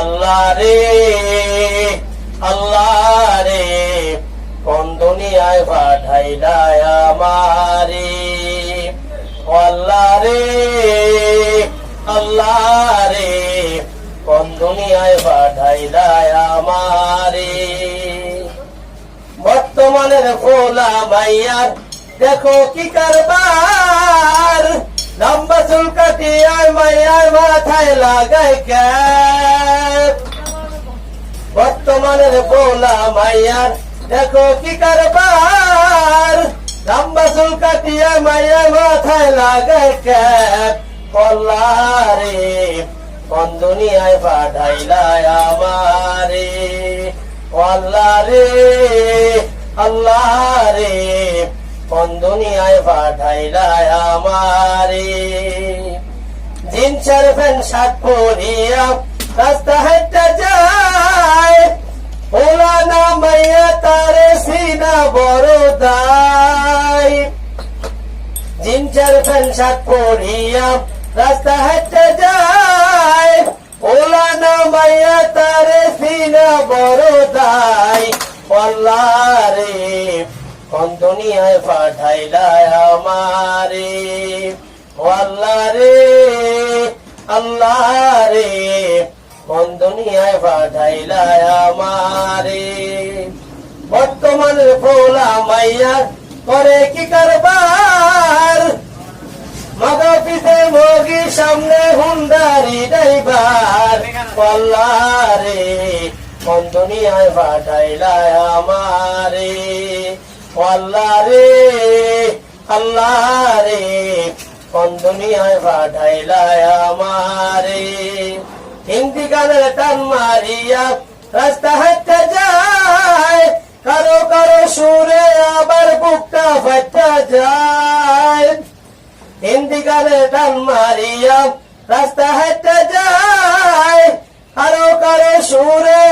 আল্লাহ রে আল্লাহ রে কোন দুনিয়ায় পাঠাইলা আমারে আল্লাহ রে আল্লাহ রে কোন দুনিয়ায় পাঠাইলা আমারে বর্তমানের ফোলা মাইয়ার দেখো কি কারবার লম্বা চুল কাটিয়ে মাইয়ার মাথায় লাগাই ক্যাপ বর্তমানের ফোলা মাইয়ার দেখো কি কারবার লম্বা চুল কাটিয়ে মাইয়ার মাথায় লাগাই ক্যাপ আল্লাহ রে কোন দুনিয়ায় পাঠাইলা আমারে আল্লাহ রে আল্লাহ রে কোন দুনিয়ায় পাঠাইলা আমারে জিন্সের প্যান্ট শার্ট পরিয়া রাস্তা হেঁটে যায় ওলা না মাইয়া তারে সিনা বড় দায় জিন্সের প্যান্ট শার্ট পরিয়া রাস্তা হেঁটে যায় ওলা না মাইয়া তারে সিনা বড় দায় আল্লাহ রে কোন দুনিয়ায় পাঠাইলা আমারে আল্লাহ রে আল্লাহ রে কোন দুনিয়ায় পাঠাইলা আমারে বর্তমানের ফোলা মাইয়া করে কি কারবার মাগা পিছে মগি সামনে হুন্ডারি ড্রাইভার আল্লাহ রে কোন দুনিয়ায় পাঠাইলা আমারে আল্লাহ রে আল্লাহ রে কোন দুনিয়ায় পাঠাইলা আমারে হিন্দি গানের টান মারিয়া রাস্তা হেঁটে যায় কারো কারো সুরে আবার বুকটা ফাটা যায় হিন্দি গানের টান মারিয়া রাস্তা হেঁটে যায় কারো কারো সুরে